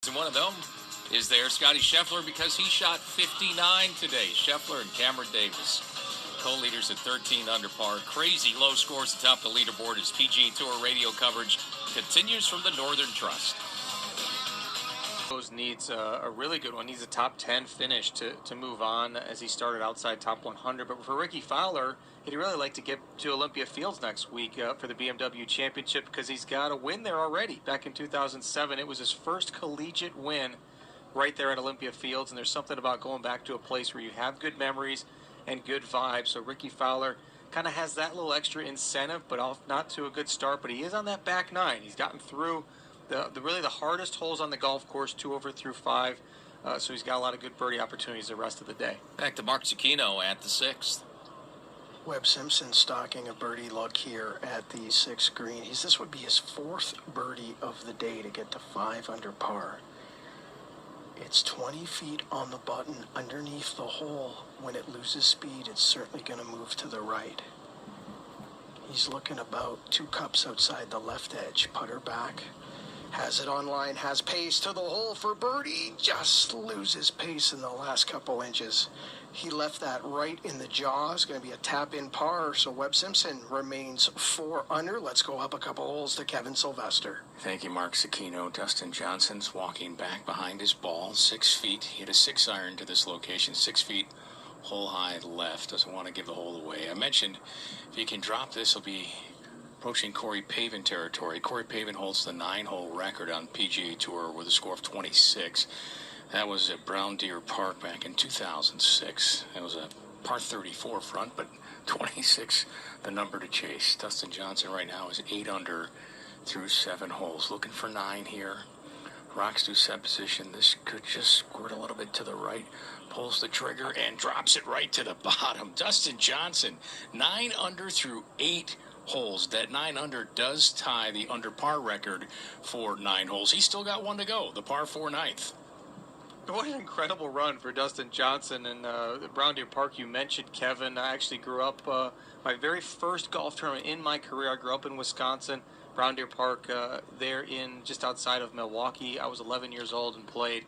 And one of them is there, Scotty Scheffler, because he shot 59 today. Scheffler and Cameron Davis, co-leaders at 13 under par. Crazy low scores atop the leaderboard as PGA Tour radio coverage continues from the Northern Trust. Needs a really good one. Needs a top 10 finish to move on, as he started outside top 100. But for Ricky Fowler, he'd really like to get to Olympia Fields next week for the BMW Championship, because he's got a win there already. Back in 2007, it was his first collegiate win right there at Olympia Fields, and there's something about going back to a place where you have good memories and good vibes. So Ricky Fowler kind of has that little extra incentive, but off not to a good start. But he is on that back nine. He's gotten through really the hardest holes on the golf course, 2 over through 5. So he's got a lot of good birdie opportunities the rest of the day. Back to Mark Zucchino at the 6th. Webb Simpson stalking a birdie luck here at the 6th green. This would be his 4th birdie of the day to get to 5 under par. It's 20 feet on the button underneath the hole. When it loses speed, it's certainly going to move to the right. He's looking about 2 cups outside the left edge. Putter back. Has it on line, has pace to the hole for birdie. Just loses pace in the last couple inches. He left that right in the jaws. Going to be a tap-in par, so Webb Simpson remains 4 under. Let's go up a couple holes to Kevin Sylvester. Thank you, Mark Zucchino. Dustin Johnson's walking back behind his ball, 6 feet. He hit a 6-iron to this location, 6 feet, hole high left. Doesn't want to give the hole away. I mentioned if he can drop this, he'll be approaching Corey Pavin territory. Corey Pavin holds the 9-hole record on PGA Tour with a score of 26. That was at Brown Deer Park back in 2006. It was a par 34 front, but 26 the number to chase. Dustin Johnson right now is 8 under through 7 holes. Looking for 9 here. Rocks to set position. This could just squirt a little bit to the right. Pulls the trigger and drops it right to the bottom. Dustin Johnson, 9 under through 8 holes. That 9 under does tie the under par record for 9 holes. He's still got 1 to go, the par 4 9th. What an incredible run for Dustin Johnson. And the Brown Deer Park you mentioned, Kevin. I actually grew up, my very first golf tournament in my career, I grew up in Wisconsin. Brown Deer Park there in just outside of Milwaukee. I was 11 years old and played.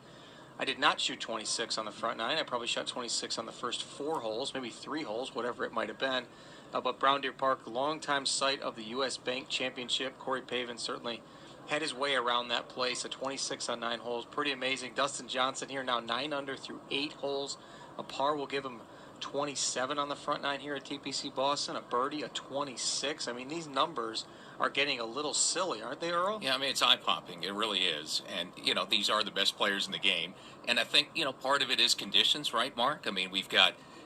I did not shoot 26 on the front 9. I probably shot 26 on the first 4 holes, maybe 3 holes, whatever it might have been. But Brown Deer Park, longtime site of the U.S. Bank Championship. Corey Pavin certainly had his way around that place. A 26 on 9 holes, pretty amazing. Dustin Johnson here now 9 under through 8 holes. A par will give him 27 on the front 9 here at TPC Boston. A birdie, a 26. I mean, these numbers are getting a little silly, aren't they, Earl? Yeah, I mean, it's eye-popping. It really is. And, these are the best players in the game. And I think, part of it is conditions, right, Mark? I mean,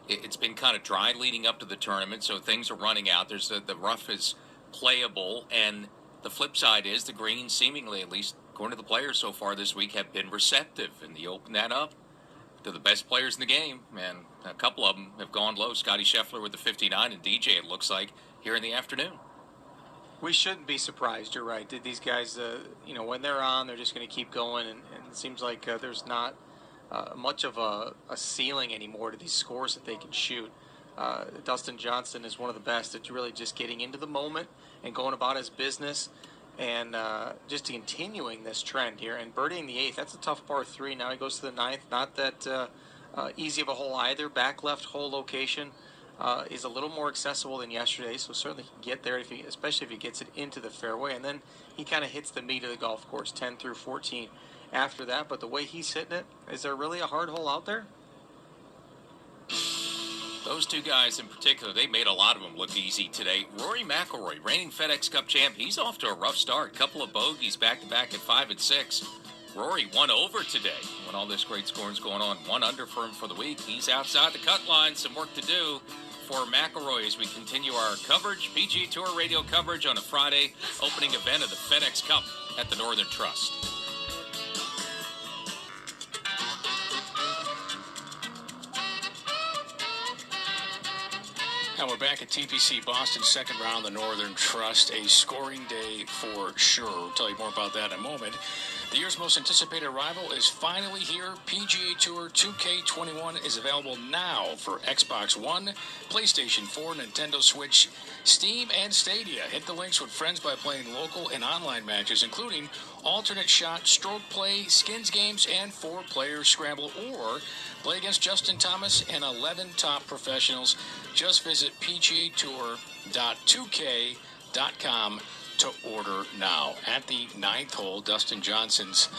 it's been kind of dry leading up to the tournament, so things are running out. There's the rough is playable, and the flip side is the greens, seemingly, at least according to the players so far this week, have been receptive, and you open that up to the best players in the game, and a couple of them have gone low. Scotty Scheffler with the 59, and DJ, it looks like, here in the afternoon. We shouldn't be surprised. You're right. These guys, when they're on, they're just going to keep going, and it seems like there's not much of a ceiling anymore to these scores that they can shoot. Dustin Johnson is one of the best at really just getting into the moment and going about his business, and just continuing this trend here and birdieing the 8th. That's a tough par 3. Now he goes to the 9th. Not that easy of a hole either. Back left hole location is a little more accessible than yesterday, so certainly he can get there, especially if he gets it into the fairway. And then he kind of hits the meat of the golf course, 10 through 14 after that. But the way he's hitting it, is there really a hard hole out there? Those two guys in particular, they made a lot of them look easy today. Rory McIlroy, reigning FedEx Cup champ, he's off to a rough start. Couple of bogeys back-to-back at 5 and 6. Rory 1 over today when all this great scoring's going on. 1 under for him for the week. He's outside the cut line. Some work to do for McIlroy as we continue our coverage, PGA Tour radio coverage on a Friday opening event of the FedEx Cup at the Northern Trust. And we're back at TPC Boston, second round, the Northern Trust. A scoring day for sure. We'll tell you more about that in a moment. The year's most anticipated arrival is finally here. PGA Tour 2K21 is available now for Xbox One, PlayStation 4, Nintendo Switch, Steam, and Stadia. Hit the links with friends by playing local and online matches, including alternate shot, stroke play, skins games, and 4-player scramble, or play against Justin Thomas and 11 top professionals. Just visit pgatour.2k.com to order now. At the 9th hole, Dustin Johnson's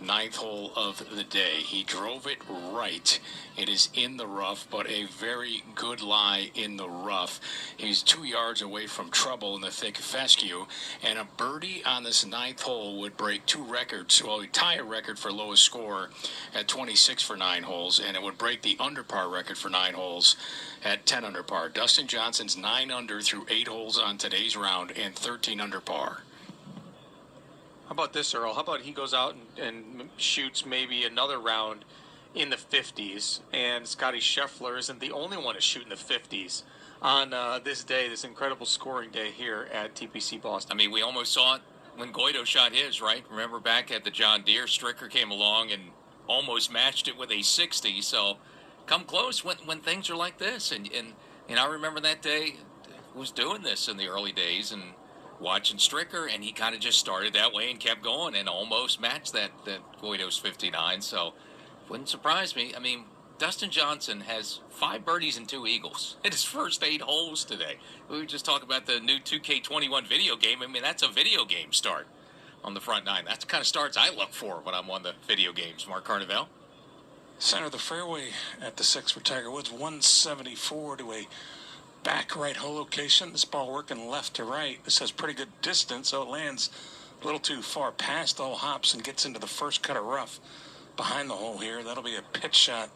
9th hole of the day. He drove it right. It is in the rough, but a very good lie in the rough. He's 2 yards away from trouble in the thick fescue, and a birdie on this 9th hole would break 2 records. Well, he'd tie a record for lowest score at 26 for 9 holes, and it would break the under par record for 9 holes at 10 under par. Dustin Johnson's 9 under through 8 holes on today's round and 13 under par. How about this, Earl? How about he goes out and shoots maybe another round in the 50s, and Scotty Scheffler isn't the only one to shoot in the 50s on this day, this incredible scoring day here at TPC Boston. I mean, we almost saw it when Goido shot his, right? Remember back at the John Deere, Stricker came along and almost matched it with a 60. So come close when things are like this. And I remember that day was doing this in the early days and watching Stricker, and he kind of just started that way and kept going and almost matched that Goido's 59. So wouldn't surprise me. I mean, Dustin Johnson has 5 birdies and 2 eagles in his first 8 holes today. We were just talking about the new 2K21 video game. I mean, that's a video game start on the front 9. That's the kind of starts I look for when I'm on the video games. Mark Carnevale. Center of the fairway at the 6 for Tiger Woods, 174 to a back right hole location. This ball working left to right. This has pretty good distance, so it lands a little too far past all hops and gets into the first cut of rough behind the hole here. That'll be a pitch shot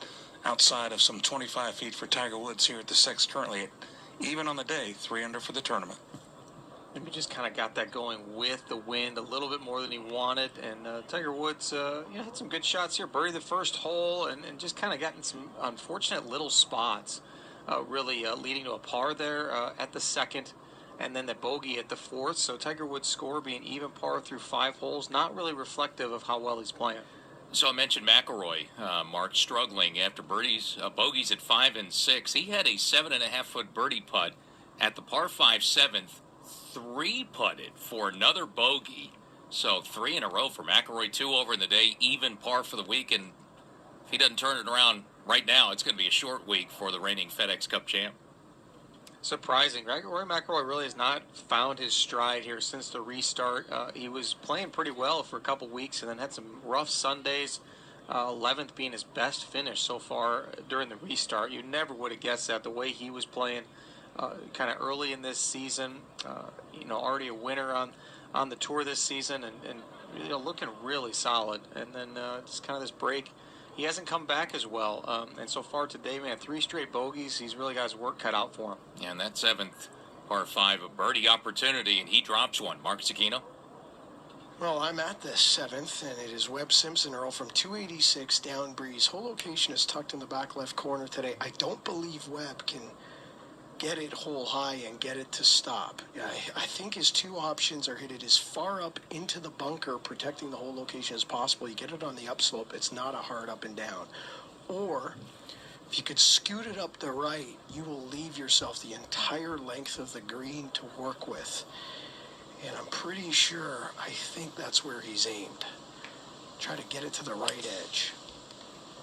outside of some 25 feet for Tiger Woods here at the 6, currently at, even on the day, 3 under for the tournament. Maybe just kind of got that going with the wind a little bit more than he wanted, and Tiger Woods had some good shots here. Birdied the first hole and just kind of gotten some unfortunate little spots, really leading to a par there at the 2nd, and then the bogey at the 4th. So Tiger Woods' score being even par through 5 holes, not really reflective of how well he's playing. So I mentioned McIlroy, Mark, struggling after bogeys at 5 and 6. He had a 7.5-foot birdie putt at the par 5 7th, 3-putted for another bogey. So 3 in a row for McIlroy, 2 over in the day, even par for the week. And if he doesn't turn it around right now, it's going to be a short week for the reigning FedEx Cup champ. Surprising. Rory McIlroy really has not found his stride here since the restart. He was playing pretty well for a couple weeks and then had some rough Sundays, 11th being his best finish so far during the restart. You never would have guessed that, the way he was playing kind of early in this season. Already a winner on the tour this season and looking really solid. And then just kind of this break. He hasn't come back as well, and so far today, man, 3 straight bogeys. He's really got his work cut out for him. Yeah, and that 7th, par 5, a birdie opportunity, and he drops one. Mark Zucchino. Well, I'm at the 7th, and it is Webb Simpson, Earl, from 286 down breeze. Whole location is tucked in the back left corner today. I don't believe Webb can get it hole high and get it to stop. I think his 2 options are hit it as far up into the bunker, protecting the hole location as possible. You get it on the upslope, it's not a hard up and down. Or if you could scoot it up the right, you will leave yourself the entire length of the green to work with. And I'm pretty sure, I think that's where he's aimed. Try to get it to the right edge.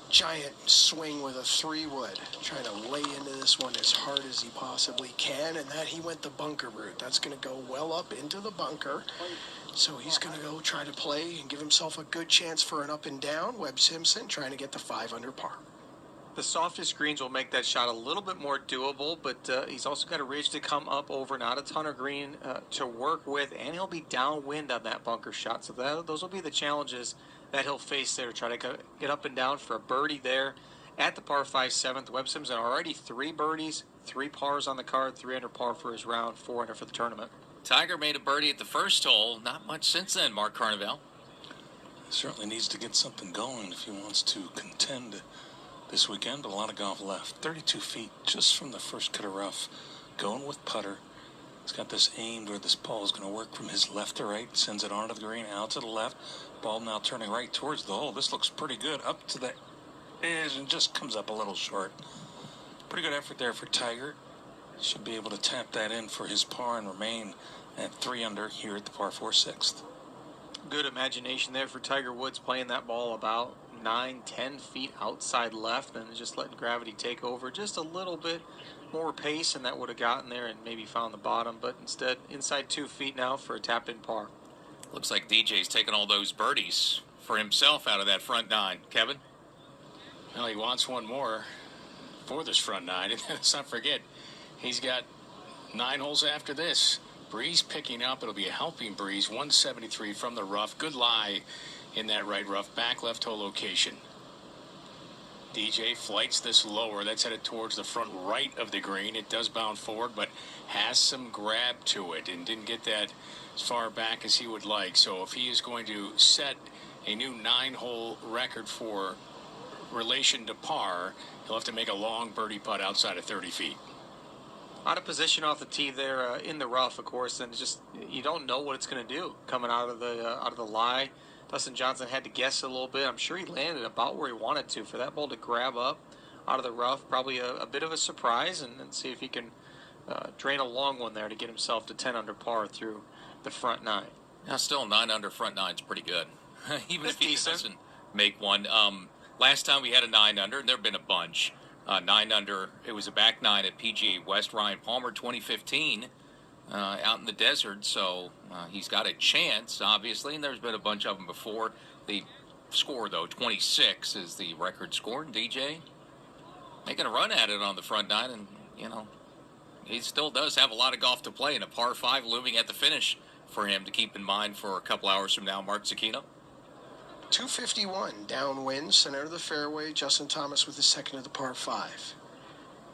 Giant swing with a 3-wood, trying to lay into this one as hard as he possibly can, and that he went the bunker route. That's going to go well up into the bunker, so he's going to go try to play and give himself a good chance for an up and down. Webb Simpson trying to get the 5 under par. The softest greens will make that shot a little bit more doable, but he's also got a ridge to come up over, not a ton of green to work with, and he'll be downwind on that bunker shot. So those will be the challenges that he'll face there, try to get up and down for a birdie there at the par 5 7th. Webb Simpson already 3 birdies, 3 pars on the card, 3 under par for his round, 4 under for the tournament. Tiger made a birdie at the first hole. Not much since then, Mark Carnevale. Certainly needs to get something going if he wants to contend this weekend, but a lot of golf left. 32 feet just from the first cut of rough, going with putter. He's got this aimed where this ball is going to work from his left to right. Sends it onto the green, out to the left. Ball now turning right towards the hole. This looks pretty good. Up to the edge and just comes up a little short. Pretty good effort there for Tiger. Should be able to tap that in for his par and remain at 3 under here at the par 4 6th. Good imagination there for Tiger Woods, playing that ball about 9-10 feet outside left and just letting gravity take over just a little bit more pace, and that would have gotten there and maybe found the bottom, but instead inside 2 feet now for a tap-in par. Looks like DJ's taking all those birdies for himself out of that front 9. Kevin? Well, he wants one more for this front 9. And let's not forget, he's got 9 holes after this. Breeze picking up. It'll be a helping breeze. 173 from the rough. Good lie in that right rough. Back left hole location. DJ flights this lower. That's headed towards the front right of the green. It does bound forward, but has some grab to it and didn't get that as far back as he would like. So if he is going to set a new 9-hole record for relation to par, he'll have to make a long birdie putt outside of 30 feet. Out of position off the tee there in the rough, of course, and just you don't know what it's going to do coming out of the lie. Dustin Johnson had to guess a little bit. I'm sure he landed about where he wanted to for that ball to grab up out of the rough. Probably a bit of a surprise, and see if he can drain a long one there to get himself to 10 under par through the front 9. Now, still 9 under front 9 is pretty good, even That's if he decent. doesn't make one. Last time we had a 9 under, and there have been a bunch. 9 under, it was a back 9 at PGA West. Ryan Palmer, 2015, out in the desert. So he's got a chance, obviously, and there's been a bunch of them before. The score, though, 26 is the record score. And DJ making a run at it on the front 9, and, you know, he still does have a lot of golf to play, and a par 5 looming at the finish for him to keep in mind for a couple hours from now. Mark Zecchino. 251 downwind, center of the fairway. Justin Thomas with the second of the par 5.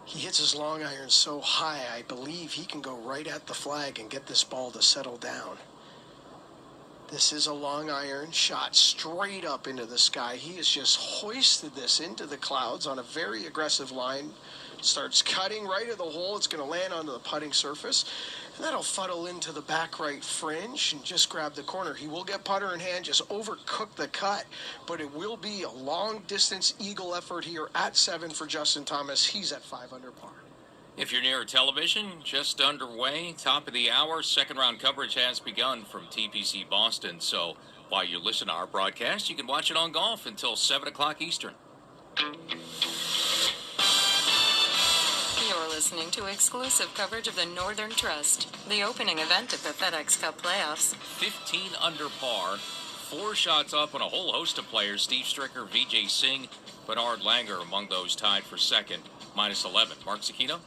He hits his long iron so high, I believe he can go right at the flag and get this ball to settle down. This is a long iron shot straight up into the sky. He has just hoisted this into the clouds on a very aggressive line. Starts cutting right at the hole. It's going to land onto the putting surface. And that'll fuddle into the back right fringe and just grab the corner. He will get putter in hand, just overcook the cut. But it will be a long distance eagle effort here at 7 for Justin Thomas. He's at 5 under par. If you're near a television, just underway, top of the hour, second round coverage has begun from TPC Boston. So while you listen to our broadcast, you can watch it on Golf until 7 o'clock Eastern. You're listening to exclusive coverage of the Northern Trust, the opening event of the FedEx Cup playoffs. 15 under par, 4 shots up on a whole host of players. Steve Stricker, Vijay Singh, Bernard Langer among those tied for second, minus 11. Mark Zecchino?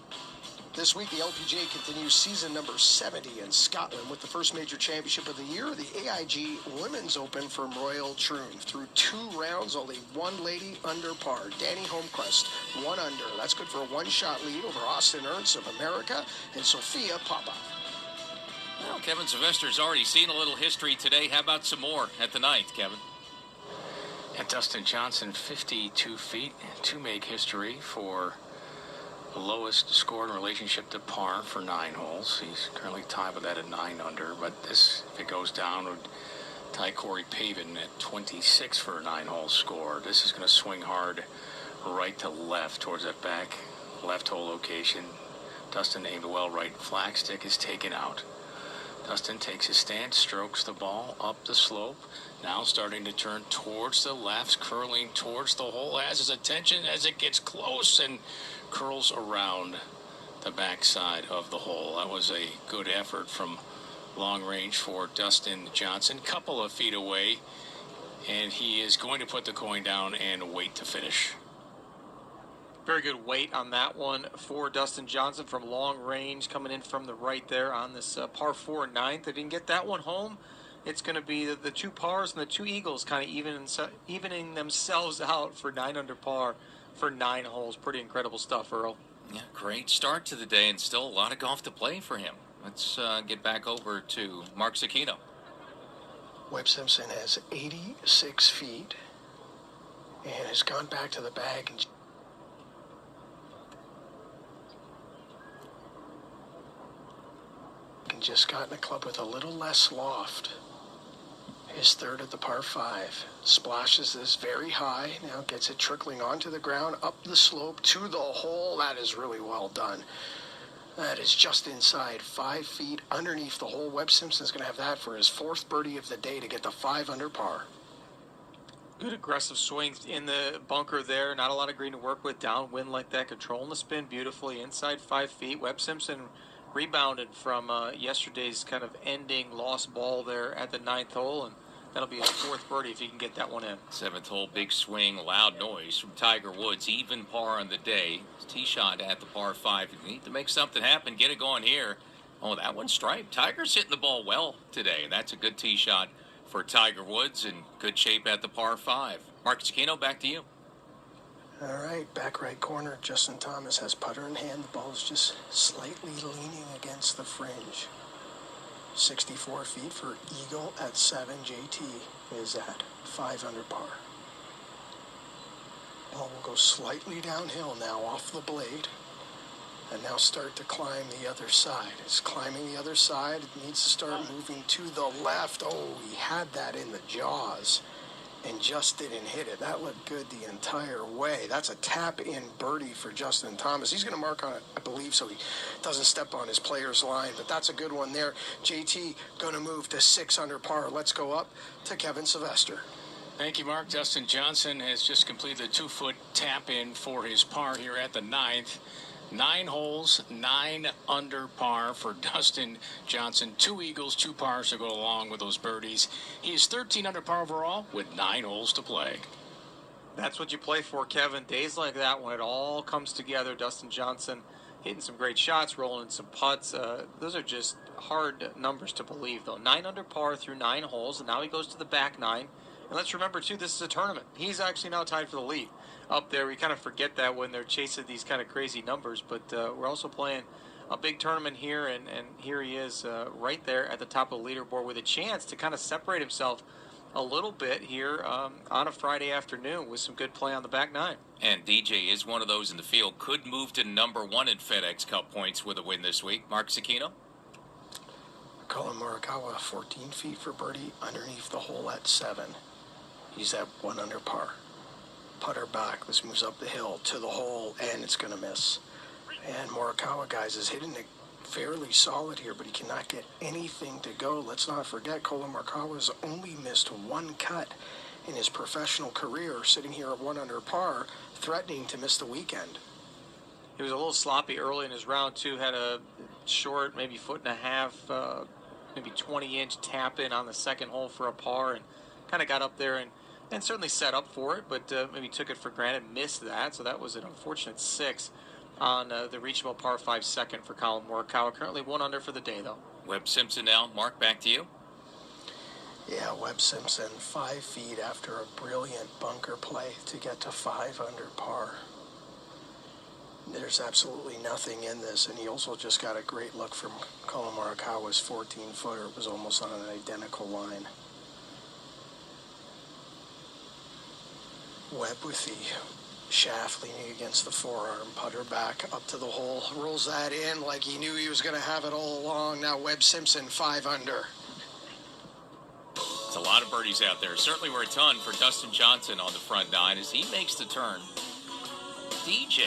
This week, the LPGA continues season number 70 in Scotland with the first major championship of the year, the AIG Women's Open from Royal Troon. Through 2 rounds, only one lady under par. Danny Holmquist, 1 under. That's good for a 1-shot lead over Austin Ernst of America and Sophia Popov. Well, Kevin Sylvester's already seen a little history today. How about some more at the ninth, Kevin? And Dustin Johnson, 52 feet to make history for the lowest score in relationship to par for 9 holes. He's currently tied with that at 9 under, but this, if it goes down, would tie Corey Pavin at 26 for a 9-hole score. This is going to swing hard right to left towards that back left hole location. Dustin aimed well right. Flag stick is taken out. Dustin takes his stance, strokes the ball up the slope. Now starting to turn towards the left, curling towards the hole, has his attention as it gets close and curls around the backside of the hole. That was a good effort from long range for Dustin Johnson. Couple of feet away, and he is going to put the coin down and wait to finish. Very good weight on that one for Dustin Johnson from long range, coming in from the right there on this par 4 ninth. They didn't get that one home. It's going to be the 2 pars and the 2 eagles kind of evening themselves out for 9 under par for 9 holes. Pretty incredible stuff, Earl. Yeah, great start to the day, and still a lot of golf to play for him. Let's get back over to Mark Zecchino. Webb Simpson has 86 feet and has gone back to the bag. And just gotten a club with a little less loft. His third at the par 5. Splashes this very high. Now gets it trickling onto the ground, up the slope to the hole. That is really well done. That is just inside 5 feet underneath the hole. Webb Simpson's going to have that for his 4th birdie of the day to get the 5 under par. Good aggressive swing in the bunker there. Not a lot of green to work with. Downwind like that. Controlling the spin beautifully. Inside 5 feet. Webb Simpson rebounded from yesterday's kind of ending lost ball there at the 9th hole. And that'll be his 4th birdie if he can get that one in. 7th hole, big swing, loud noise from Tiger Woods. Even par on the day. Tee shot at the par 5. You need to make something happen. Get it going here. Oh, that one's striped. Tiger's hitting the ball well today. And that's a good tee shot for Tiger Woods in good shape at the par 5. Mark Cicchino, back to you. All right, back right corner. Justin Thomas has putter in hand. The ball's just slightly leaning against the fringe. 64 feet for eagle at 7. JT is at 5 under par. Ball will go slightly downhill now off the blade. And now start to climb the other side. It's climbing the other side. It needs to start moving to the left. Oh, he had that in the jaws and just didn't hit it. That looked good the entire way. That's a tap-in birdie for Justin Thomas. He's going to mark on it, I believe, so he doesn't step on his player's line. But that's a good one there. JT going to move to 6 under par. Let's go up to Kevin Sylvester. Thank you, Mark. Dustin Johnson has just completed a 2-foot tap-in for his par here at the 9th. 9 holes, 9 under par for Dustin Johnson. 2 eagles, 2 pars to go along with those birdies. He is 13 under par overall with 9 holes to play. That's what you play for, Kevin. Days like that when it all comes together. Dustin Johnson hitting some great shots, rolling in some putts. Those are just hard numbers to believe, though. 9 under par through 9 holes, and now he goes to the back 9. And let's remember, too, this is a tournament. He's actually now tied for the lead. Up there, we kind of forget that when they're chasing these kind of crazy numbers, but we're also playing a big tournament here, and here he is right there at the top of the leaderboard with a chance to kind of separate himself a little bit here on a Friday afternoon with some good play on the back 9. And DJ is one of those in the field. Could move to number 1 in FedEx Cup points with a win this week. Mark Cicchino? Colin Morikawa, 14 feet for birdie underneath the hole at 7. He's at 1 under par. Putter back. This moves up the hill to the hole, and it's going to miss. And Morikawa, guys, is hitting it fairly solid here, but he cannot get anything to go. Let's not forget, Colin Morikawa has only missed 1 cut in his professional career, sitting here at 1 under par, threatening to miss the weekend. He was a little sloppy early in his round, too. Had a short, maybe 1.5 feet, maybe 20-inch tap in on the second hole for a par, and kind of got up there and certainly set up for it, but maybe took it for granted, missed that. So that was an unfortunate 6 on the reachable par 5 second for Colin Morikawa. Currently 1 under for the day, though. Webb Simpson now. Mark, back to you. Yeah, Webb Simpson, 5 feet after a brilliant bunker play to get to 5 under par. There's absolutely nothing in this, and he also just got a great look from Colin Morikawa's 14-footer. It was almost on an identical line. Webb with the shaft leaning against the forearm, putter back up to the hole, rolls that in like he knew he was going to have it all along. Now Webb Simpson 5 under. It's a lot of birdies out there. Certainly were a ton for Dustin Johnson on the front 9 as he makes the turn. DJ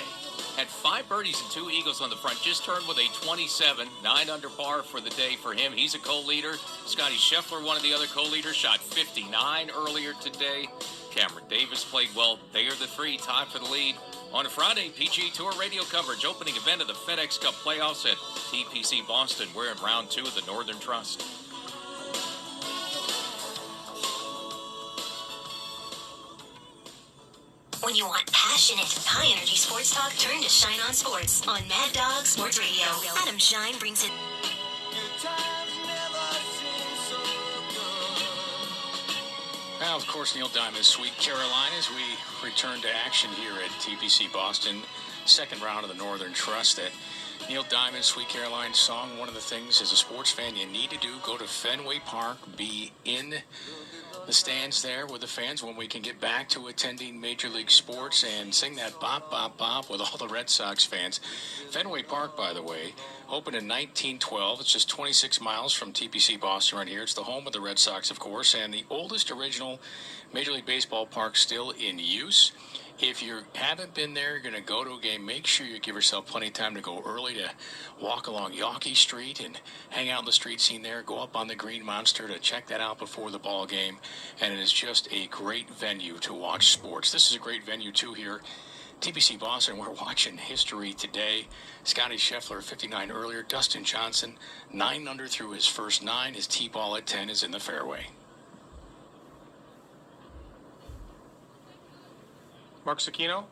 had 5 birdies and 2 eagles on the front. Just turned with a 27, 9 under par for the day for him. He's a co-leader. Scotty Scheffler, one of the other co-leaders, shot 59 earlier today. Cameron Davis played well. They are the 3 tied for the lead. On a Friday, PGA Tour radio coverage, opening event of the FedEx Cup playoffs at TPC Boston. We're in round 2 of the Northern Trust. When you want passionate, high-energy sports talk, turn to Shine On Sports on Mad Dog Sports Radio. Adam Shine brings it. Now, of course, Neil Diamond's Sweet Caroline as we return to action here at TPC Boston. Second round of the Northern Trust. That Neil Diamond's Sweet Caroline song, one of the things as a sports fan you need to do, go to Fenway Park, be in the stands there with the fans when we can get back to attending Major League Sports and sing that bop, bop, bop with all the Red Sox fans. Fenway Park, by the way, opened in 1912. It's just 26 miles from TPC Boston right here. It's the home of the Red Sox, of course, and the oldest original Major League Baseball park still in use. If you haven't been there, you're going to go to a game, make sure you give yourself plenty of time to go early to walk along Yawkey Street and hang out in the street scene there. Go up on the Green Monster to check that out before the ball game. And it is just a great venue to watch sports. This is a great venue, too, here. TPC Boston, we're watching history today. Scotty Scheffler, 59 earlier. Dustin Johnson, 9 under through his first 9. His tee ball at 10 is in the fairway. Mark Cicchino?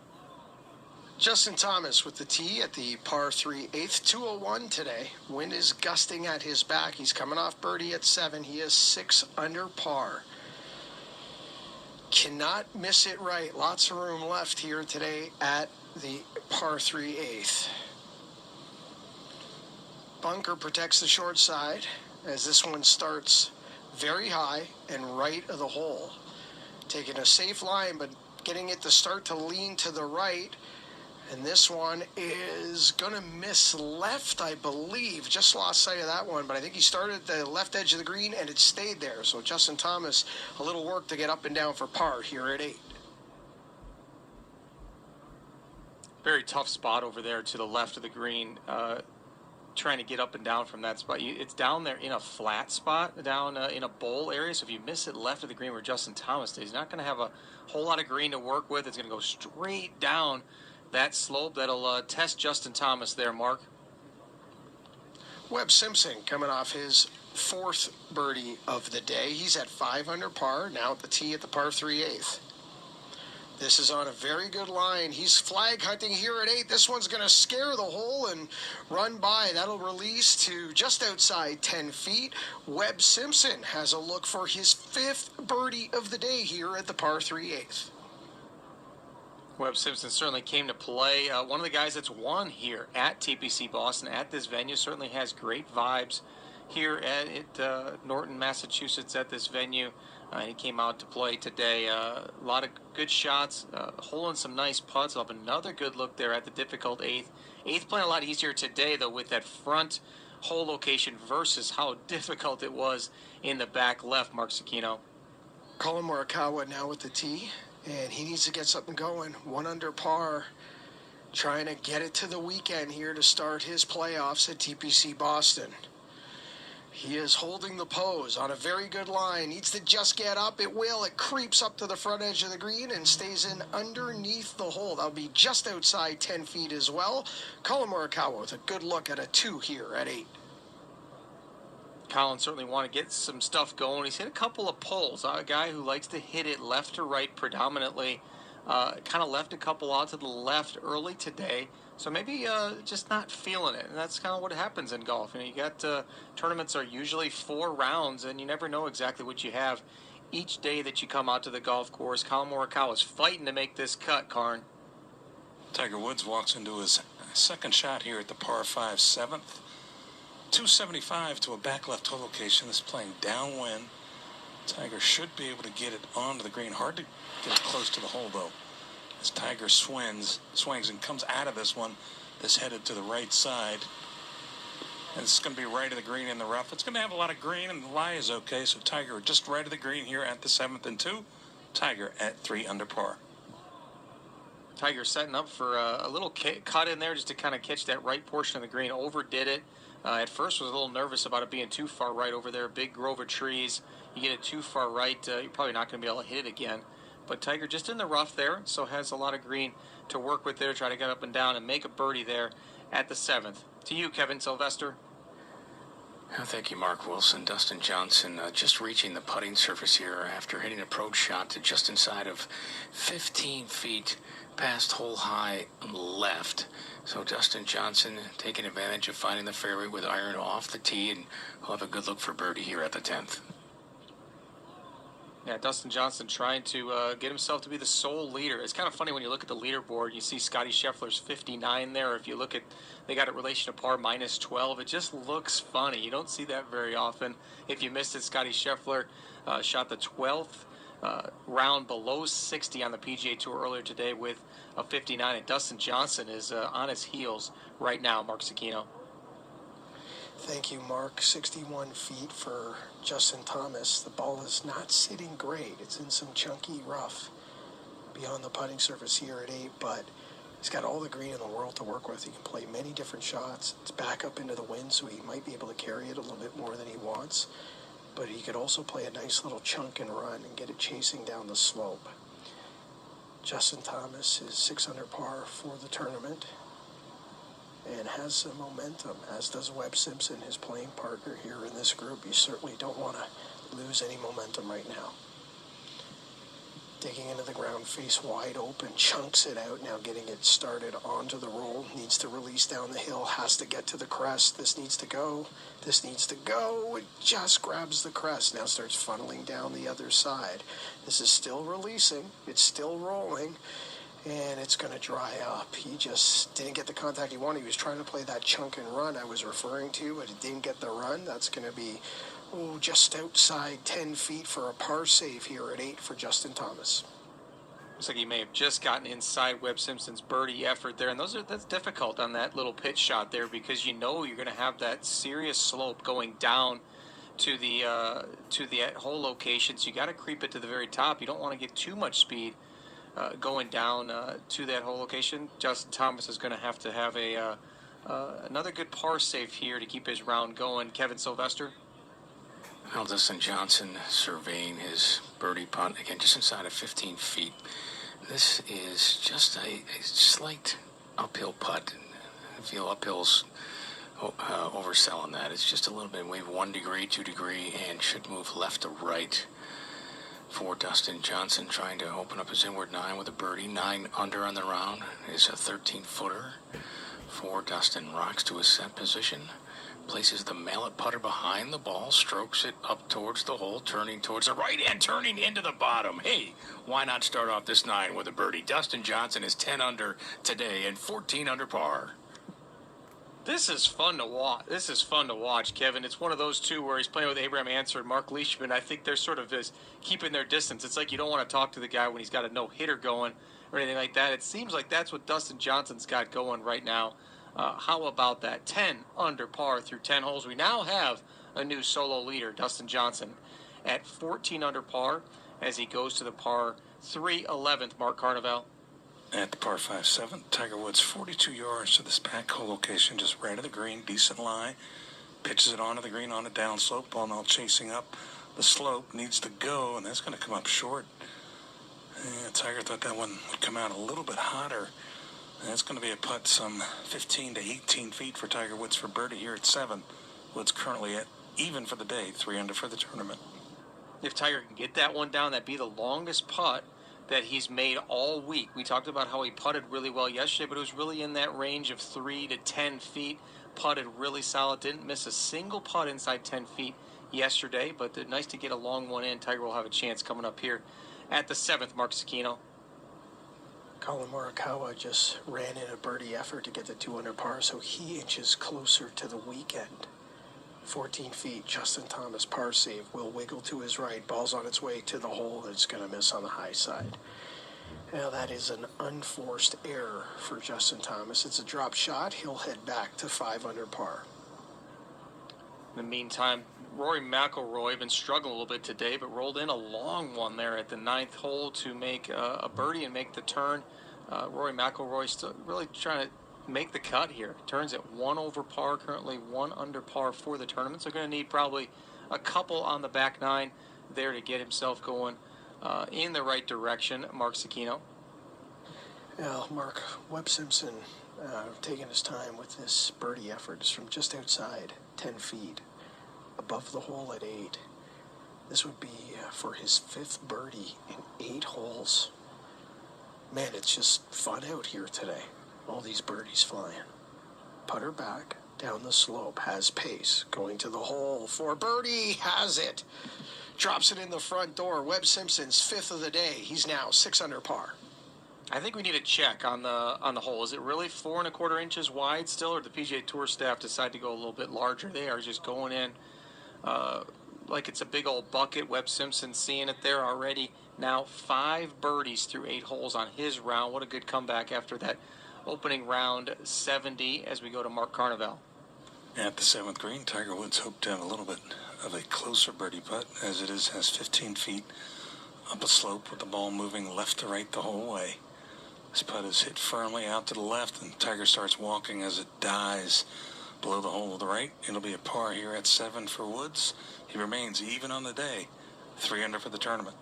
Justin Thomas with the tee at the par 3 8th, 201 today. Wind is gusting at his back. He's coming off birdie at 7. He is 6 under par. Cannot miss it right. Lots of room left here today at the par 3 8th. Bunker protects the short side as this one starts very high and right of the hole. Taking a safe line, but getting it to start to lean to the right. And this one is going to miss left, I believe. Just lost sight of that one, but I think he started at the left edge of the green and it stayed there. So Justin Thomas, a little work to get up and down for par here at 8. Very tough spot over there to the left of the green. Trying to get up and down from that spot. It's down there in a flat spot, down in a bowl area. So if you miss it left of the green where Justin Thomas is, he's not going to have a whole lot of green to work with. It's going to go straight down that slope. That'll test Justin Thomas there, Mark. Webb Simpson coming off his 4th birdie of the day. He's at 5 under par, now at the tee at the par 3 8th. This is on a very good line. He's flag hunting here at 8. This one's going to scare the hole and run by. That'll release to just outside 10 feet. Webb Simpson has a look for his 5th birdie of the day here at the par 3 8th. Webb Simpson certainly came to play. One of the guys that's won here at TPC Boston at this venue, certainly has great vibes here at Norton, Massachusetts at this venue. He came out to play today. A lot of good shots, holding some nice putts. I'll have another good look there at the difficult 8th. 8th playing a lot easier today, though, with that front hole location versus how difficult it was in the back left, Mark Cicchino. Colin Morikawa now with the tee, and he needs to get something going. 1 under par, trying to get it to the weekend here to start his playoffs at TPC Boston. He is holding the pose on a very good line. Needs to just get up. It will. It creeps up to the front edge of the green and stays in underneath the hole. That'll be just outside 10 feet as well. Colin Morikawa with a good look at a 2 here at 8. Colin certainly want to get some stuff going. He's hit a couple of pulls. A guy who likes to hit it left to right predominantly. Kind of left a couple out to the left early today. So maybe just not feeling it. And that's kind of what happens in golf. You got tournaments are usually 4 rounds, and you never know exactly what you have each day that you come out to the golf course. Colin Morikawa is fighting to make this cut, Karn. Tiger Woods walks into his second shot here at the par 5 7th. 275 to a back left hole location. This is playing downwind. Tiger should be able to get it onto the green. Hard to get it close to the hole, though. As Tiger swings and comes out of this one, this headed to the right side. And it's going to be right of the green in the rough. It's going to have a lot of green, and the lie is okay. So Tiger just right of the green here at the 7th and 2. Tiger at 3 under par. Tiger setting up for a little cut in there just to kind of catch that right portion of the green. Overdid it. At first was a little nervous about it being too far right over there. Big grove of trees. You get it too far right, you're probably not going to be able to hit it again. But Tiger just in the rough there, so has a lot of green to work with there. Try to get up and down and make a birdie there at the 7th. To you, Kevin Sylvester. Oh, thank you, Mark Wilson. Dustin Johnson just reaching the putting surface here after hitting an approach shot to just inside of 15 feet past hole high left. So Dustin Johnson taking advantage of finding the fairway with iron off the tee, and we'll have a good look for birdie here at the 10th. Yeah, Dustin Johnson trying to get himself to be the sole leader. It's kind of funny when you look at the leaderboard. You see Scotty Scheffler's 59 there. If you look at, they got a relation to par minus 12. It just looks funny. You don't see that very often. If you missed it, Scotty Scheffler shot the 12th round below 60 on the PGA Tour earlier today with a 59. And Dustin Johnson is on his heels right now, Mark Cicchino. Thank you, Mark. 61 feet for Justin Thomas. The ball is not sitting great. It's in some chunky rough beyond the putting surface here at 8, but he's got all the green in the world to work with. He can play many different shots. It's back up into the wind, so he might be able to carry it a little bit more than he wants, but he could also play a nice little chunk and run and get it chasing down the slope. Justin Thomas is 6 under par for the tournament and has some momentum, as does Webb Simpson, his playing partner here in this group. You certainly don't want to lose any momentum right now. Digging into the ground, face wide open, chunks it out, now getting it started onto the roll, needs to release down the hill, has to get to the crest, this needs to go, it just grabs the crest, now starts funneling down the other side. This is still releasing, it's still rolling, and it's going to dry up. He just didn't get the contact he wanted. He was trying to play that chunk and run I was referring to, but it didn't get the run. That's going to be just outside 10 feet for a par save here at 8 for Justin Thomas. Looks like he may have just gotten inside Webb Simpson's birdie effort there, and that's difficult on that little pitch shot there because you know you're going to have that serious slope going down to the hole location, so you got to creep it to the very top. You don't want to get too much speed going down to that hole location. Justin Thomas is going to have another good par save here to keep his round going. Kevin Sylvester. Well, Dustin Johnson surveying his birdie putt, again, just inside of 15 feet. This is just a slight uphill putt. I feel uphill's overselling that. It's just a little bit. We have 1 degree, 2 degree, and should move left to right for Dustin Johnson, trying to open up his inward 9 with a birdie. 9 under on the round is a 13-footer for Dustin. Rocks to a set position. Places the mallet putter behind the ball, strokes it up towards the hole, turning towards the right and turning into the bottom. Hey, why not start off this 9 with a birdie? Dustin Johnson is 10 under today and 14 under par. This is fun to watch. Kevin. It's one of those two where he's playing with Abraham Answer and Mark Leishman. I think they're sort of just keeping their distance. It's like you don't want to talk to the guy when he's got a no-hitter going or anything like that. It seems like that's what Dustin Johnson's got going right now. How about that? 10 under par through 10 holes. We now have a new solo leader, Dustin Johnson, at 14 under par as he goes to the par 3 11th. Mark Carnevale. At the par 5-7, Tiger Woods 42 yards to this back hole location, just right of the green, decent lie. Pitches it onto the green on a downslope, ball now chasing up the slope, needs to go, and that's going to come up short. And Tiger thought that one would come out a little bit hotter. That's going to be a putt some 15 to 18 feet for Tiger Woods for birdie here at 7. Woods currently at even for the day, 3 under for the tournament. If Tiger can get that one down, that'd be the longest putt that he's made all week. We talked about how he putted really well yesterday, but it was really in that range of 3 to 10 feet. Putted really solid. Didn't miss a single putt inside 10 feet yesterday, but nice to get a long one in. Tiger will have a chance coming up here at the 7th. Mark Cicchino. Colin Morikawa just ran in a birdie effort to get the 2 under par, so he inches closer to the weekend. 14 feet, Justin Thomas par save, will wiggle to his right, ball's on its way to the hole, and it's going to miss on the high side. Now that is an unforced error for Justin Thomas. It's a drop shot. He'll head back to 5 under par. In the meantime, Rory McIlroy been struggling a little bit today, but rolled in a long one there at the 9th hole to make a birdie and make the turn. Rory McIlroy still really trying to make the cut here. Turns at 1 over par, currently 1 under par for the tournament. So going to need probably a couple on the back 9 there to get himself going in the right direction. Mark Cicchino. Now, Mark, Webb Simpson taking his time with this birdie effort. It's from just outside 10 feet above the hole at 8. This would be for his 5th birdie in 8 holes. Man, it's just fun out here today. All these birdies flying. Putter back, down the slope, has pace, going to the hole for birdie, has it. drops it in the front door. Webb Simpson's 5th of the day. He's now 6 under par. I think we need a check on the hole. Is it really 4 1/4 inches wide still, or did the PGA Tour staff decide to go a little bit larger? They are just going in like it's a big old bucket. Webb Simpson seeing it there already. Now 5 birdies through 8 holes on his round. What a good comeback after that opening round 70 as we go to Mark Carnevale. At the 7th green, Tiger Woods hoped to have a little bit of a closer birdie putt, as it has 15 feet up a slope with the ball moving left to right the whole way. This putt is hit firmly out to the left, and Tiger starts walking as it dies below the hole to the right. It'll be a par here at 7 for Woods. He remains even on the day, 3 under for the tournament.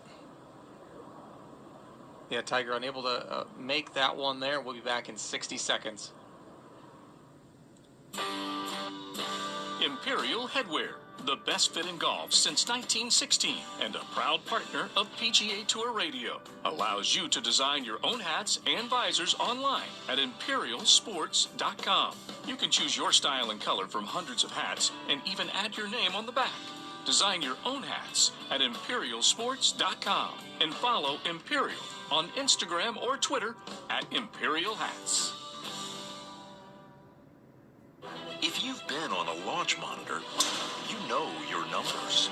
Yeah, Tiger unable to make that one there. We'll be back in 60 seconds. Imperial Headwear, the best fit in golf since 1916 and a proud partner of PGA Tour Radio, allows you to design your own hats and visors online at imperialsports.com. You can choose your style and color from hundreds of hats and even add your name on the back. Design your own hats at imperialsports.com and follow Imperial on Instagram or Twitter at Imperial Hats. If you've been on a launch monitor, you know your numbers.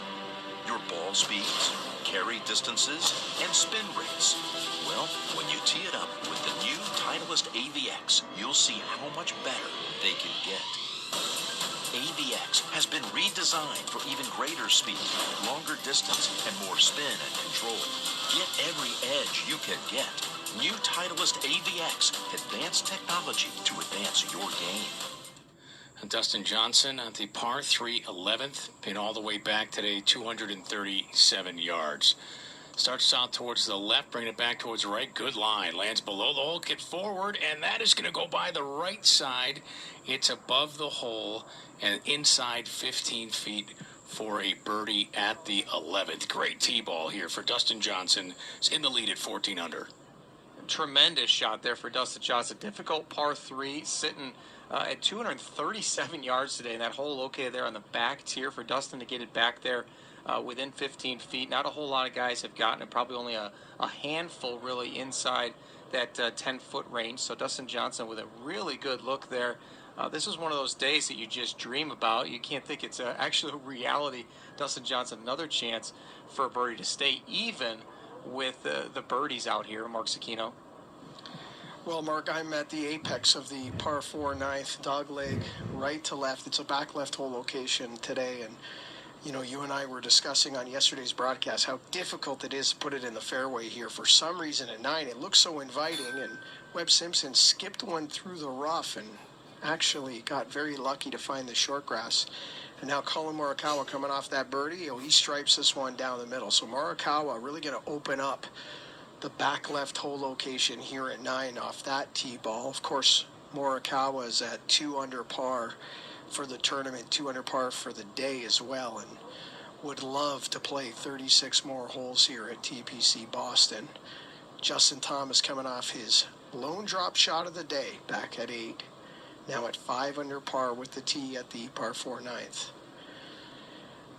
Your ball speeds, carry distances, and spin rates. Well, when you tee it up with the new Titleist AVX, you'll see how much better they can get. AVX has been redesigned for even greater speed, longer distance, and more spin and control. Get every edge you can get. New Titleist AVX, advanced technology to advance your game. Dustin Johnson on the par 3 11th, pin all the way back today, 237 yards. Starts out towards the left, bringing it back towards the right. Good line. Lands below the hole, get forward, and that is going to go by the right side. It's above the hole and inside 15 feet for a birdie at the 11th. Great tee ball here for Dustin Johnson. He's in the lead at 14 under. Tremendous shot there for Dustin Johnson. Difficult par 3, sitting at 237 yards today, and that hole located there on the back tier for Dustin to get it back there within 15 feet. Not a whole lot of guys have gotten it, probably only a handful really inside that 10-foot range. So Dustin Johnson with a really good look there. This is one of those days that you just dream about. You can't think it's actually a reality. Dustin Johnson, another chance for a birdie to stay even with the birdies out here, Mark Cicchino. Well, Mark, I'm at the apex of the par 4 9th, dog leg, right to left. It's a back left hole location today, and you know, you and I were discussing on yesterday's broadcast how difficult it is to put it in the fairway here. For some reason at 9, it looks so inviting, and Webb Simpson skipped one through the rough and actually got very lucky to find the short grass. And now Colin Morikawa coming off that birdie, he stripes this one down the middle. So Morikawa really going to open up the back left hole location here at 9 off that tee ball. Of course, Morikawa is at 2 under par for the tournament, 2 under par for the day as well, and would love to play 36 more holes here at TPC Boston. Justin Thomas coming off his lone drop shot of the day back at 8. Now at 5 under par with the tee at the par 4 9th.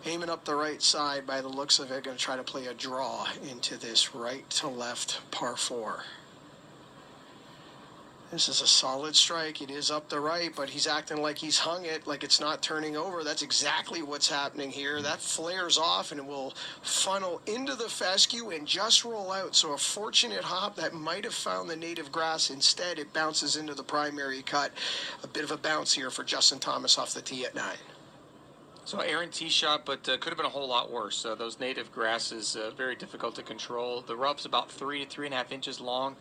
Aiming up the right side by the looks of it, going to try to play a draw into this right to left par 4. This is a solid strike. It is up the right, but he's acting like he's hung it, like it's not turning over. That's exactly what's happening here. That flares off and it will funnel into the fescue and just roll out. So a fortunate hop that might have found the native grass. Instead, it bounces into the primary cut. A bit of a bounce here for Justin Thomas off the tee at 9. So Aaron tee shot, but could have been a whole lot worse. Those native grasses, very difficult to control. The rough's about 3 to 3.5 inches long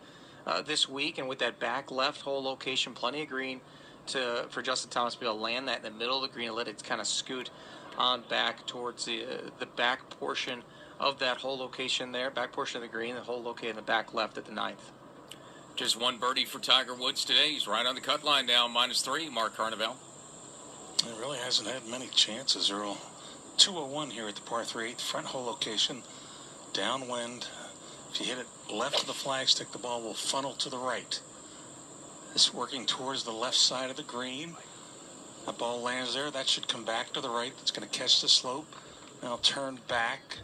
this week, and with that back left hole location, plenty of green for Justin Thomas to be able to land that in the middle of the green and let it kind of scoot on back towards the back portion of that hole location there, back portion of the green, the hole located in the back left at the 9th. Just one birdie for Tiger Woods today. He's right on the cut line now, -3, Mark Carnevale. He really hasn't had many chances, Earl. 201 here at the par 3 8th front hole location. Downwind. If you hit it left of the flagstick, the ball will funnel to the right. It's working towards the left side of the green. The ball lands there. That should come back to the right. It's going to catch the slope. Now turn back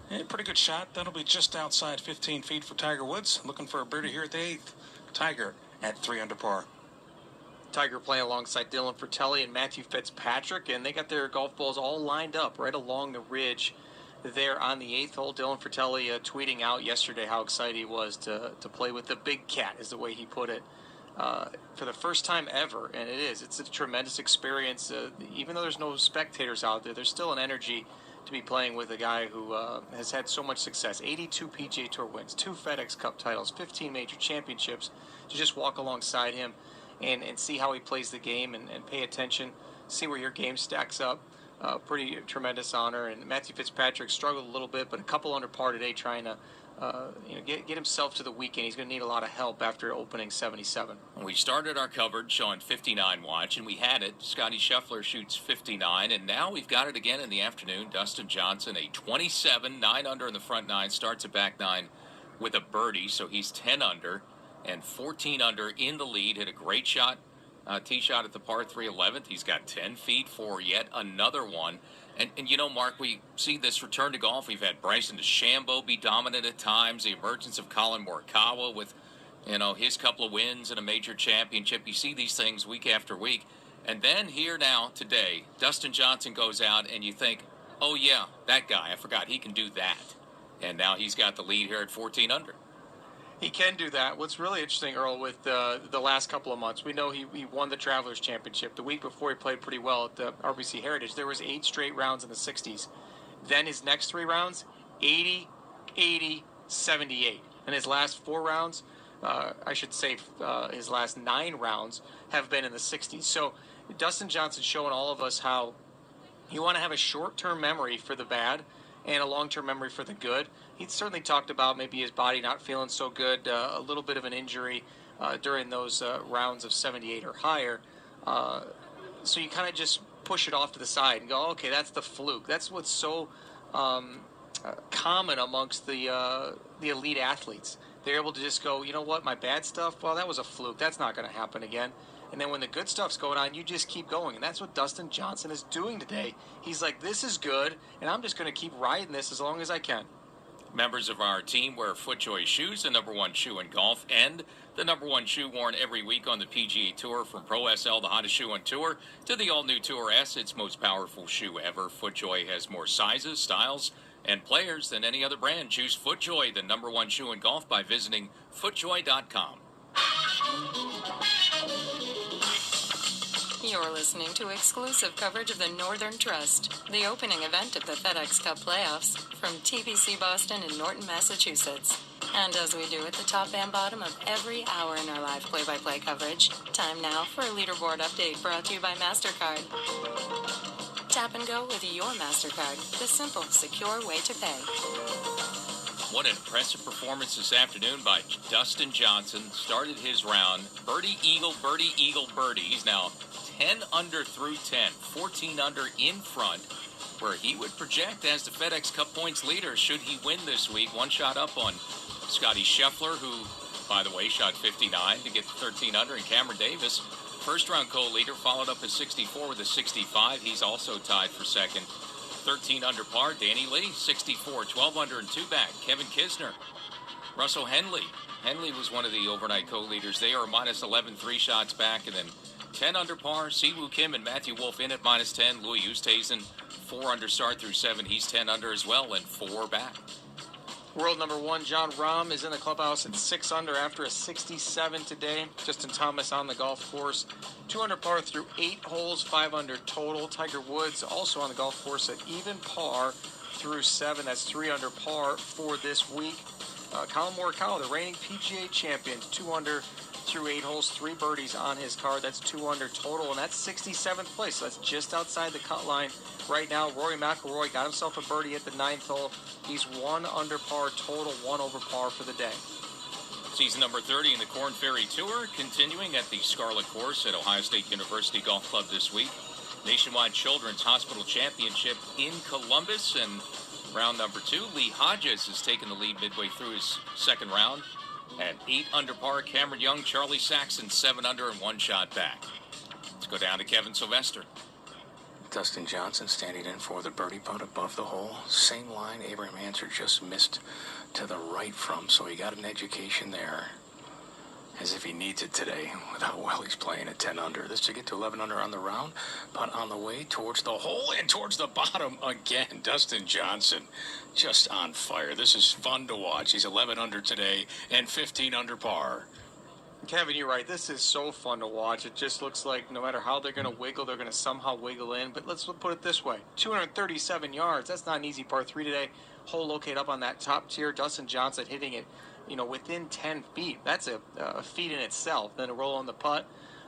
Pretty good shot. That'll be just outside 15 feet for Tiger Woods. Looking for a birdie here at the 8th. Tiger at 3 under par. Tiger playing alongside Dylan Fratelli and Matthew Fitzpatrick, and they got their golf balls all lined up right along the ridge there on the 8th hole. Dylan Fratelli tweeting out yesterday how excited he was to play with the big cat, is the way he put it, for the first time ever. And it's a tremendous experience. Even though there's no spectators out there, there's still an energy to be playing with a guy who has had so much success. 82 PGA Tour wins, 2 FedEx Cup titles, 15 major championships. To just walk alongside him and see how he plays the game and pay attention, see where your game stacks up. Pretty tremendous honor. And Matthew Fitzpatrick struggled a little bit, but a couple under par today, trying to get himself to the weekend. He's going to need a lot of help after opening 77. We started our coverage on 59 watch, and we had it. Scotty Scheffler shoots 59, and now we've got it again in the afternoon. Dustin Johnson, a 27, 9 under in the front 9, starts at back 9 with a birdie, so he's 10 under and 14 under in the lead. Hit a great shot, tee shot at the par 3 11th. He's got 10 feet for yet another one. And you know, Mark, we see this return to golf. We've had Bryson DeChambeau be dominant at times. The emergence of Colin Morikawa with, his couple of wins and a major championship. You see these things week after week. And then here now, today, Dustin Johnson goes out and you think, oh, yeah, that guy, I forgot, he can do that. And now he's got the lead here at 14 under. He can do that. What's really interesting, Earl, with the last couple of months, we know he won the Travelers Championship. The week before, he played pretty well at the RBC Heritage. There was 8 straight rounds in the 60s. Then his next 3 rounds, 80, 80, 78. And his last 4 rounds, his last 9 rounds have been in the 60s. So Dustin Johnson showing all of us how you want to have a short-term memory for the bad and a long-term memory for the good. He certainly talked about maybe his body not feeling so good, a little bit of an injury during those rounds of 78 or higher. So you kind of just push it off to the side and go, okay, that's the fluke. That's what's so common amongst the elite athletes. They're able to just go, you know what, my bad stuff, well, that was a fluke. That's not going to happen again. And then when the good stuff's going on, you just keep going. And that's what Dustin Johnson is doing today. He's like, this is good, and I'm just going to keep riding this as long as I can. Members of our team wear FootJoy shoes, the #1 shoe in golf, and the #1 shoe worn every week on the PGA Tour. From Pro SL, the hottest shoe on tour, to the all-new Tour S, its most powerful shoe ever. FootJoy has more sizes, styles, and players than any other brand. Choose FootJoy, the #1 shoe in golf, by visiting footjoy.com. You're listening to exclusive coverage of the Northern Trust, the opening event of the FedEx Cup playoffs, from TPC Boston in Norton, Massachusetts. And as we do at the top and bottom of every hour in our live play-by-play coverage, time now for a leaderboard update brought to you by MasterCard. Tap and go with your MasterCard, the simple, secure way to pay. What an impressive performance this afternoon by Dustin Johnson. Started his round, birdie, eagle, birdie, eagle, birdie. He's now 10 under through 10, 14 under in front, where he would project as the FedEx Cup points leader should he win this week. One shot up on Scotty Scheffler, who, by the way, shot 59 to get 13 under, and Cameron Davis, first round co-leader, followed up at 64 with a 65. He's also tied for second. 13 under par. Danny Lee, 64, 12 under and 2 back. Kevin Kisner, Russell Henley. Henley was one of the overnight co-leaders. They are minus 11, 3 shots back, and then 10 under par. Siwoo Kim and Matthew Wolff in at minus 10. Louis Oosthuizen, 4 under start through 7. He's 10 under as well, and 4 back. World #1, John Rahm, is in the clubhouse at 6 under after a 67 today. Justin Thomas on the golf course, 2 under par through 8 holes, 5 under total. Tiger Woods also on the golf course at even par through 7. That's 3 under par for this week. Colin Morikawa, the reigning PGA champion, 2 under through 8 holes, 3 birdies on his card. That's 2 under total, and that's 67th place. So that's just outside the cut line right now. Rory McIlroy got himself a birdie at the 9th hole. He's 1 under par total, 1 over par for the day. Season number 30 in the Korn Ferry Tour, continuing at the Scarlet Course at Ohio State University Golf Club this week. Nationwide Children's Hospital Championship in Columbus, and round number 2, Lee Hodges has taken the lead midway through his second round. At 8 under par, Cameron Young, Charlie Saxon, 7 under and 1 shot back. Let's go down to Kevin Sylvester. Dustin Johnson standing in for the birdie putt above the hole. Same line Abraham Ancer just missed to the right from, so he got an education there. As if he needs it today with how well he's playing at 10 under. This to get to 11 under on the round, but on the way towards the hole and towards the bottom again. Dustin Johnson just on fire. This is fun to watch. He's 11 under today and 15 under par. Kevin, you're right. This is so fun to watch. It just looks like no matter how they're going to wiggle, they're going to somehow wiggle in. But let's put it this way. 237 yards. That's not an easy par 3 today. Hole located up on that top tier. Dustin Johnson hitting it, within 10 feet. That's a feat in itself. Then a roll on the putt.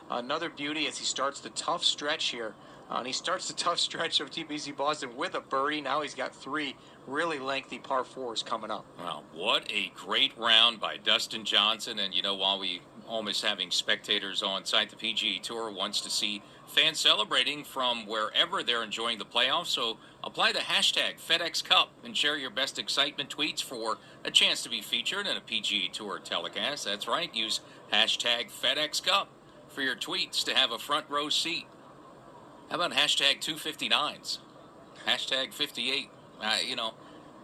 Another beauty as he starts the tough stretch here. And he starts the tough stretch of TPC Boston with a birdie. Now he's got 3 really lengthy par 4s coming up. Well, what a great round by Dustin Johnson. And, while we almost having spectators on site, the PGA Tour wants to see fans celebrating from wherever they're enjoying the playoffs. So apply the hashtag FedEx Cup and share your best excitement tweets for a chance to be featured in a PGA Tour telecast. That's right. Use hashtag FedEx Cup for your tweets to have a front row seat. How about hashtag 259s? Hashtag 58.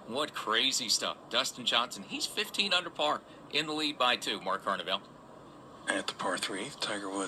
What crazy stuff. Dustin Johnson, he's 15 under par in the lead by 2. Mark Carnevale. At the par 3, Tiger Woods